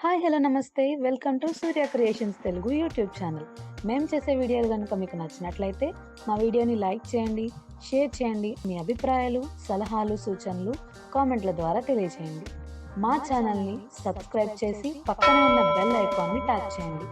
Hi! Hello! నమస్తే. Welcome to Surya creations Telugu YouTube channel. మేము చేసే వీడియోలు గనుక మీకు నచ్చినట్లయితే మా వీడియోని లైక్ చేయండి, షేర్ చేయండి. మీ అభిప్రాయాలు, సలహాలు, సూచనలు కామెంట్ల ద్వారా తెలియజేయండి. మా ఛానల్‌ని సబ్స్క్రైబ్ చేసి పక్కనే ఉన్న బెల్ ఐకాన్‌ని ట్యాప్ చేయండి.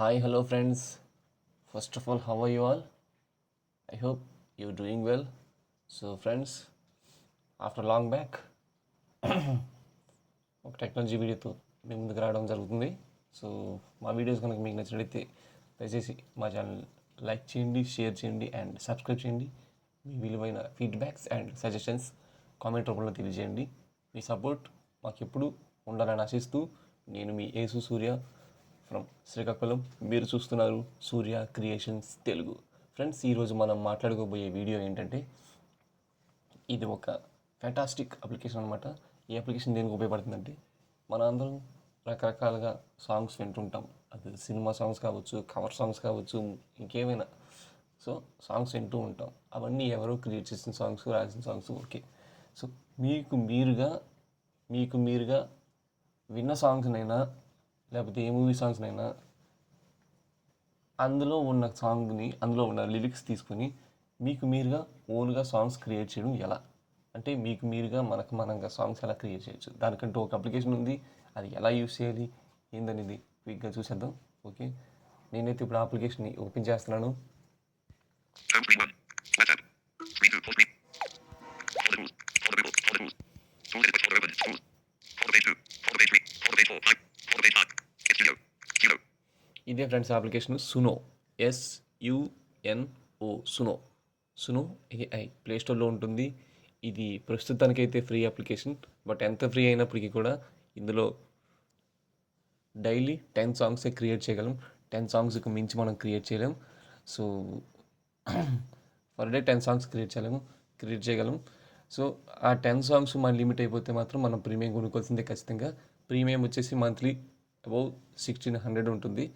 Hi, hello friends. First of all, how are you all? I hope you're doing well. So, friends, after long back, ఒక టెక్నాలజీ వీడియోతో మీ ముందుకు రావడం జరుగుతుంది. సో మా వీడియోస్ కనుక మీకు నచ్చినట్లయితే దయచేసి మా ఛానల్ లైక్ చేయండి, షేర్ చేయండి అండ్ సబ్స్క్రైబ్ చేయండి. మీ విలువైన ఫీడ్బ్యాక్స్ అండ్ సజెషన్స్ కామెంట్ రూపంలో తెలియజేయండి. మీ సపోర్ట్ మాకు ఎప్పుడు ఉండాలని ఆశిస్తూ నేను మీ యేసు సూర్య ఫ్రమ్ శ్రీకాకుళం. మీరు చూస్తున్నారు సూర్య క్రియేషన్స్ తెలుగు. ఫ్రెండ్స్, ఈరోజు మనం మాట్లాడుకోబోయే వీడియో ఏంటంటే, ఇది ఒక ఫ్యాంటాస్టిక్ అప్లికేషన్ అనమాట. ఈ అప్లికేషన్ దేనికి ఉపయోగపడుతుందంటే, మన అందరం రకరకాలుగా సాంగ్స్ వింటుంటాం. అది సినిమా సాంగ్స్ కావచ్చు, కవర్ సాంగ్స్ కావచ్చు, ఇంకేమైనా. సో సాంగ్స్ వింటూ ఉంటాం. అవన్నీ ఎవరో క్రియేట్ చేసిన సాంగ్స్, రాసిన సాంగ్స్. ఓకే. సో మీకు మీరుగా విన్న సాంగ్స్నైనా లేకపోతే ఏ మూవీ సాంగ్స్నైనా అందులో ఉన్న లిరిక్స్ తీసుకొని మీకు మీరుగా ఓన్గా సాంగ్స్ క్రియేట్ చేయడం ఎలా, అంటే మీకు మీరుగా మనంగా సాంగ్స్ ఎలా క్రియేట్ చేయొచ్చు, దానికంటూ ఒక అప్లికేషన్ ఉంది. అది ఎలా యూస్ చేయాలి ఏందనేది క్విక్గా చూసేద్దాం. ఓకే, నేనైతే ఇప్పుడు ఆ అప్లికేషన్ని ఓపెన్ చేస్తున్నాను. ఇదే ఫ్రెండ్స్ అప్లికేషన్ సునో, SUNO, సునో AI ప్లేస్టోర్లో ఉంటుంది. ఇది ప్రస్తుతానికైతే ఫ్రీ అప్లికేషన్. బట్ ఎంత ఫ్రీ అయినప్పటికీ కూడా ఇందులో డైలీ 10 సాంగ్సే క్రియేట్ చేయగలం. 10 సాంగ్స్కి మించి మనం క్రియేట్ చేయలేం. So per day 10 songs create చేయగలం. సో ఆ 10 సాంగ్స్ మన లిమిట్ అయిపోతే మాత్రం మనం ప్రీమియం కొనుక్కోవాల్సిందే ఖచ్చితంగా. ప్రీమియం వచ్చేసి మంత్లీ అబౌవ్ 1600 ఉంటుంది.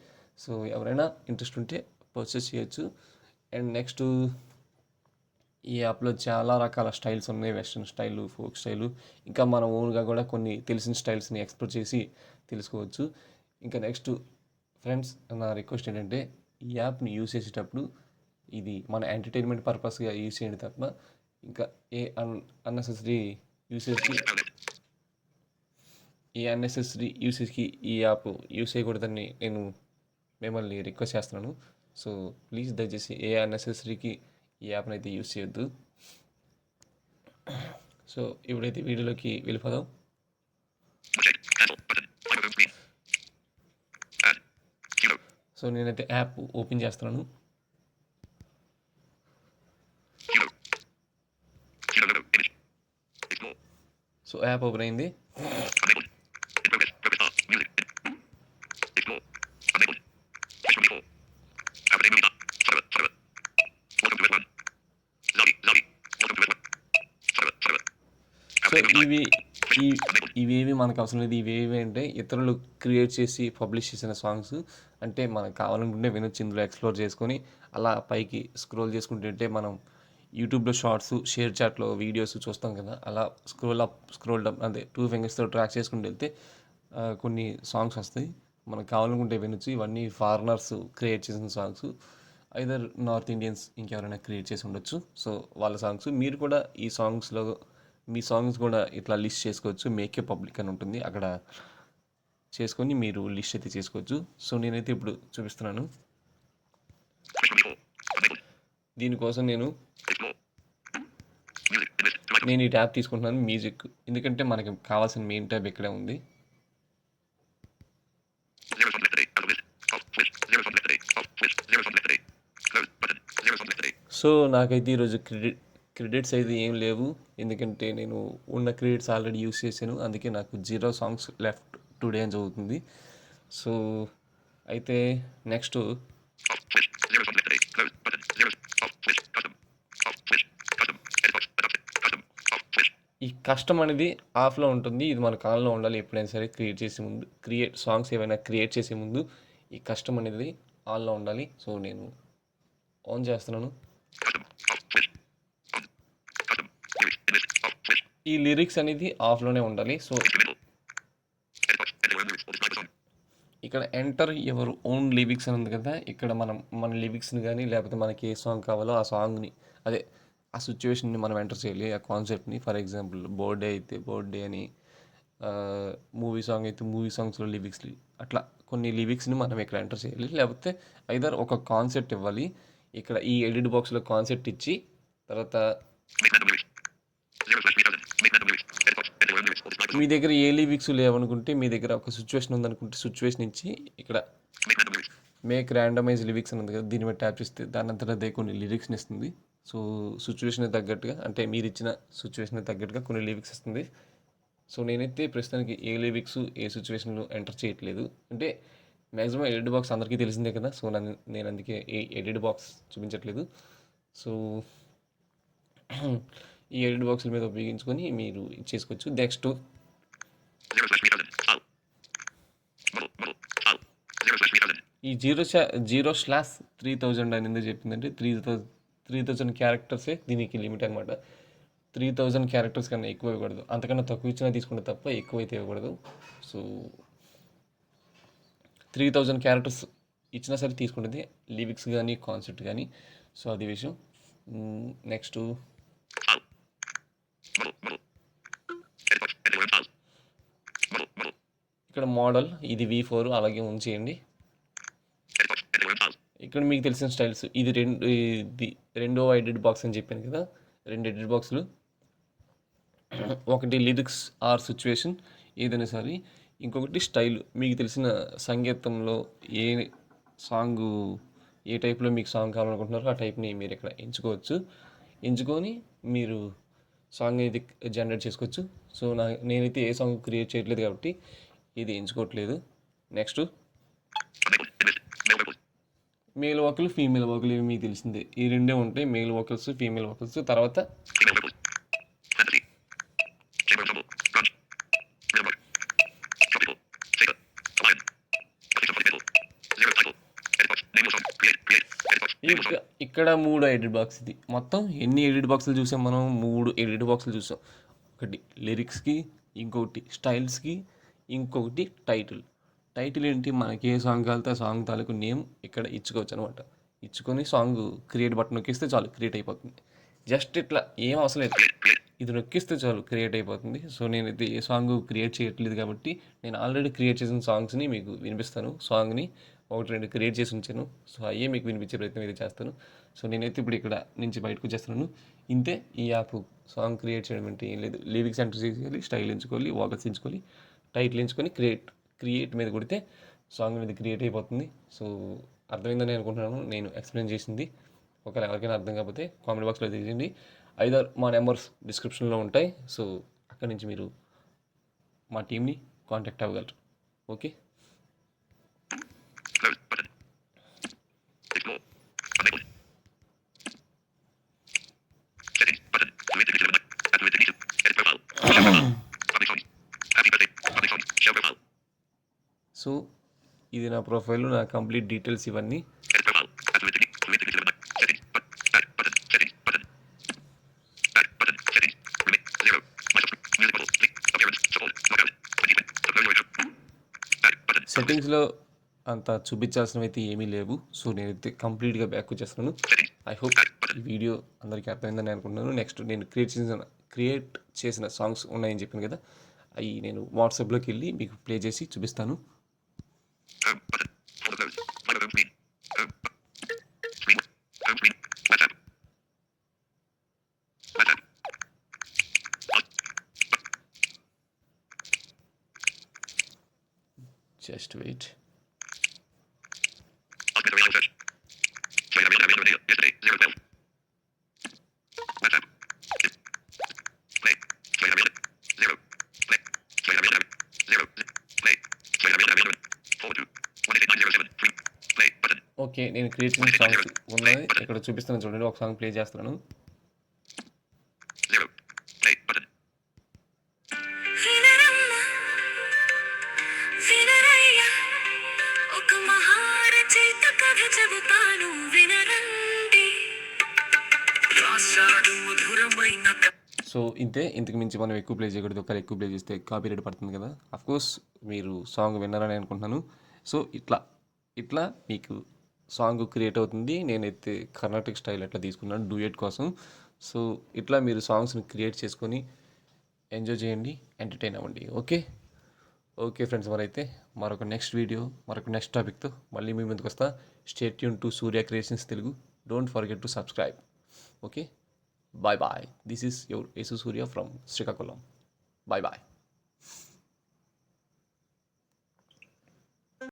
సో ఎవరైనా ఇంట్రెస్ట్ ఉంటే పర్చేస్ చేయొచ్చు. అండ్ నెక్స్ట్, ఈ యాప్లో చాలా రకాల స్టైల్స్ ఉన్నాయి. వెస్ట్రన్ స్టైలు, ఫోక్ స్టైలు, ఇంకా మన ఓన్గా కూడా కొన్ని తెలిసిన స్టైల్స్ని ఎక్స్ప్లోర్ చేసి తెలుసుకోవచ్చు. ఇంకా నెక్స్ట్ ఫ్రెండ్స్, నా రిక్వెస్ట్ ఏంటంటే, ఈ యాప్ని యూస్ చేసేటప్పుడు ఇది మన ఎంటర్టైన్మెంట్ పర్పస్గా యూస్ చేయండి తప్ప ఇంకా అన్నెసెసరీ యూసేజ్కి ఈ యాప్ యూస్ చేయకూడదని నేను మిమ్మల్ని రిక్వెస్ట్ చేస్తున్నాను. సో ప్లీజ్ దయచేసి ఏ అన్నెసెసరీకి ఈ యాప్ని అయితే యూస్ చేయొద్దు. సో ఇప్పుడైతే వీడియోలోకి వెళ్ళిపోదాం. సో నేనైతే యాప్ ఓపెన్ చేస్తున్నాను. సో యాప్ ఓపెన్ అయింది. సో ఇవేవి మనకు అవసరం లేదు. ఇవేవి అంటే ఇతరులు క్రియేట్ చేసి పబ్లిష్ చేసిన సాంగ్స్. అంటే మనకు కావాలనుకుంటే వినొచ్చు, ఇందులో ఎక్స్ప్లోర్ చేసుకొని అలా పైకి స్క్రోల్ చేసుకుంటుంటే మనం యూట్యూబ్లో షార్ట్స్, షేర్ చాట్లో వీడియోస్ చూస్తాం కదా, అలా స్క్రోల్ డౌన్ అదే 2 ఫింగర్స్తో ట్రాక్ చేసుకుంటూ వెళ్తే కొన్ని సాంగ్స్ వస్తాయి. మనకు కావాలనుకుంటే వినొచ్చు. ఇవన్నీ ఫారినర్స్ క్రియేట్ చేసిన సాంగ్స్, ఐదర్ నార్త్ ఇండియన్స్ ఇంకెవరైనా క్రియేట్ చేసి ఉండొచ్చు. సో వాళ్ళ సాంగ్స్. మీరు కూడా ఈ సాంగ్స్లో మీ సాంగ్స్ కూడా ఇట్లా లిస్ట్ చేసుకోవచ్చు. మేకే పబ్లిక్ అని ఉంటుంది, అక్కడ చేసుకొని మీరు లిస్ట్ అయితే చేసుకోవచ్చు. సో నేనైతే ఇప్పుడు చూపిస్తున్నాను. దీనికోసం నేను ఈ ట్యాబ్ తీసుకుంటున్నాను, మ్యూజిక్. ఎందుకంటే మనకి కావాల్సిన మెయిన్ ట్యాబ్ ఇక్కడే ఉంది. సో నాకైతే ఈరోజు క్రెడిట్స్ అయితే ఏం లేవు, ఎందుకంటే నేను ఉన్న క్రెడిట్స్ ఆల్రెడీ యూస్ చేశాను. అందుకే నాకు 0 సాంగ్స్ లెఫ్ట్ టుడే అని చదువుతుంది. సో అయితే నెక్స్ట్ ఈ కష్టం అనేది ఆఫ్లో ఉంటుంది. ఇది మన కాల్లో ఉండాలి ఎప్పుడైనా సరే. సాంగ్స్ ఏమైనా క్రియేట్ చేసే ముందు ఈ కష్టం అనేది ఆన్లో ఉండాలి. సో నేను ఆన్ చేస్తున్నాను. ఈ లిరిక్స్ అనేది ఆఫ్లోనే ఉండాలి. సో ఇక్కడ ఎంటర్ యువర్ ఓన్ లిరిక్స్ అని ఉంది కదా, ఇక్కడ మనం మన లిరిక్స్ని కానీ లేకపోతే మనకి ఏ సాంగ్ కావాలో ఆ సాంగ్ని, అదే ఆ సిచ్యువేషన్ని మనం ఎంటర్ చేయాలి, ఆ కాన్సెప్ట్ని. ఫర్ ఎగ్జాంపుల్ బర్త్డే అయితే బర్త్డే అని, మూవీ సాంగ్ అయితే మూవీ సాంగ్స్లో లిరిక్స్, అట్లా కొన్ని లిరిక్స్ని మనం ఇక్కడ ఎంటర్ చేయాలి. లేకపోతే ఐదర్ ఒక కాన్సెప్ట్ ఇవ్వాలి, ఇక్కడ ఈ ఎడిట్ బాక్స్లో కాన్సెప్ట్ ఇచ్చి తర్వాత మీ దగ్గర ఏ లిరిక్స్ లేవనుకుంటే, మీ దగ్గర ఒక సిచ్యువేషన్ ఉందనుకుంటే సిచ్యువేషన్ ఇచ్చి ఇక్కడ మేక్ ర్యాండమైజ్ లిరిక్స్ అని ఉంది కదా, దీని మీద ట్యాప్ చేస్తే దాని అంతటా అదే కొన్ని లిరిక్స్ని ఇస్తుంది. సో సిచ్యువేషన్ తగ్గట్టుగా, అంటే మీరు ఇచ్చిన సిచ్యువేషన్ తగ్గట్టుగా కొన్ని లిరిక్స్ ఇస్తుంది. సో నేనైతే ప్రస్తుతానికి ఏ లిరిక్స్ ఏ సిచ్యువేషన్లో ఎంటర్ చేయట్లేదు, అంటే మ్యాక్సిమం ఎడిట్ బాక్స్ అందరికీ తెలిసిందే కదా, సో నేను అందుకే ఏ ఎడిట్ బాక్స్ చూపించట్లేదు. సో ఈ ఎడిట్ బాక్స్ల మీద ఉపయోగించుకొని మీరు చేసుకోవచ్చు. నెక్స్ట్ ఈ 0/3000 అని ఎందుకు చెప్పిందంటే 3000 క్యారెక్టర్సే దీనికి లిమిట్ అనమాట. 3000 క్యారెక్టర్స్ కన్నా ఎక్కువ ఇవ్వకూడదు, అంతకన్నా తక్కువ ఇచ్చినా తీసుకుంటే తప్ప ఎక్కువ అయితే ఇవ్వకూడదు. సో 3000 క్యారెక్టర్స్ ఇచ్చినా సరే తీసుకుంటుంది, లిరిక్స్ కానీ కాన్సెప్ట్ కానీ. సో అది విషయం. నెక్స్ట్ ఇక్కడ మోడల్ ఇది V4 అలాగే ఉంచేయండి. ఇక్కడ మీకు తెలిసిన స్టైల్స్, ఇది రెండో ఎడిట్ బాక్స్ అని చెప్పాను కదా, 2 ఎడిట్ బాక్స్లు, ఒకటి లిరిక్స్ ఆర్ సిచ్యువేషన్ ఏదైనా సరే, ఇంకొకటి స్టైల్. మీకు తెలిసిన సంగీతంలో ఏ సాంగ్, ఏ టైప్లో మీకు సాంగ్ కావాలనుకుంటున్నారో ఆ టైప్ని మీరు ఇక్కడ ఎంచుకోవచ్చు. ఎంచుకొని మీరు సాంగ్ ఇది జనరేట్ చేసుకోవచ్చు. సో నేనైతే ఏ సాంగ్ క్రియేట్ చేయట్లేదు కాబట్టి ఇది ఎంచుకోవట్లేదు. Next male vocal female vocal, ఇవి మీకు తెలిసిందే, ఈ రెండే ఉంటాయి, మేల్ వోకల్స్ ఫీమేల్ వోకల్స్. తర్వాత ఇక్కడ 3 ఎడిట్ బాక్స్. ఇది మొత్తం ఎన్ని ఎడిట్ బాక్సులు చూసాం మనం? 3 ఎడిట్ బాక్సులు చూసాం. ఒకటి లిరిక్స్కి, ఇంకొకటి స్టైల్స్కి, ఇంకొకటి టైటిల్ ఏంటి, మనకి ఏ సాంగ్ కావాలితే ఆ సాంగ్ తాలూకు నేమ్ ఇక్కడ ఇచ్చుకోవచ్చు అనమాట. ఇచ్చుకొని సాంగ్ క్రియేట్ బటన్ నొక్కిస్తే చాలు క్రియేట్ అయిపోతుంది. జస్ట్ ఇట్లా ఏం అవసరం లేదు, ఇది నొక్కిస్తే చాలు క్రియేట్ అయిపోతుంది. సో నేనైతే ఏ సాంగ్ క్రియేట్ చేయట్లేదు కాబట్టి నేను ఆల్రెడీ క్రియేట్ చేసిన సాంగ్స్ని మీకు వినిపిస్తాను. సాంగ్ని 1-2 క్రియేట్ చేసి ఉంచాను, సో అయ్యే మీకు వినిపించే ప్రయత్నం అయితే చేస్తాను. సో నేనైతే ఇప్పుడు ఇక్కడ నుంచి బయటకు వచ్చేస్తున్నాను. ఇంతే ఈ యాప్. సాంగ్ క్రియేట్ చేయడం అంటే ఏం లేదు, లిరిక్స్ ఎంటర్ చేయాలి, స్టైల్ ఎంచుకోవాలి, వోకల్స్ ఎంచుకోవాలి, టైటిల్ ఎంచుకొని క్రియేట్ మీద కొడితే సాంగ్ అనేది క్రియేట్ అయిపోతుంది. సో అర్థమైందని అనుకుంటున్నాను నేను ఎక్స్ప్లెయిన్ చేసింది. ఒకవేళ ఎవరికైనా అర్థం కాకపోతే కామెంట్ బాక్స్లో తెలియజేయండి. ఐదర్ మా నెంబర్స్ డిస్క్రిప్షన్లో ఉంటాయి, సో అక్కడి నుంచి మీరు మా టీమ్ని కాంటాక్ట్ అవ్వగలరు. ఓకే. సో ఇది నా ప్రొఫైల్, నా కంప్లీట్ డీటెయిల్స్ ఇవన్నీ. సెట్టింగ్స్లో అంత చూపించాల్సినవి అయితే ఏమీ లేవు. సో నేనైతే కంప్లీట్గా బ్యాక్ వచ్చేస్తున్నాను. ఐ హోప్ ఈ వీడియో అందరికీ అర్థమైందని అనుకుంటున్నాను. నెక్స్ట్ నేను క్రియేట్ చేసిన సాంగ్స్ ఉన్నాయని చెప్పాను కదా, అవి నేను వాట్సాప్లోకి వెళ్ళి మీకు ప్లే చేసి చూపిస్తాను. Just wait. ఓకే, నేను క్రియేట్ చేసిన సాంగ్స్ ఉన్నాయి ఇక్కడ చూపిస్తాను చూడండి. ఒక సాంగ్ ప్లే చేస్తున్నాను. సో ఇంతే, ఇంతకు మించి మనం ఎక్కువ ప్లే చేయకూడదు. ఒకవేళ ఎక్కువ ప్లే చేస్తే కాపీరైట్ పడుతుంది కదా. అఫ్కోర్స్ మీరు సాంగ్ విన్నారని అనుకుంటున్నాను. సో ఇట్లా మీకు సాంగ్ క్రియేట్ అవుతుంది. నేనైతే కర్ణాటక స్టైల్ అట్లా తీసుకున్నాను డూయట్ కోసం. సో ఇట్లా మీరు సాంగ్స్ని క్రియేట్ చేసుకొని ఎంజాయ్ చేయండి, ఎంటర్టైన్ అవ్వండి. ఓకే ఫ్రెండ్స్, మరొక నెక్స్ట్ టాపిక్తో మళ్ళీ మీ ముందుకు వస్తా. Stay tune to Surya creations Telugu. Don't forget to subscribe. Okay, bye. This is your Yesu Surya from Srikakulam. Bye.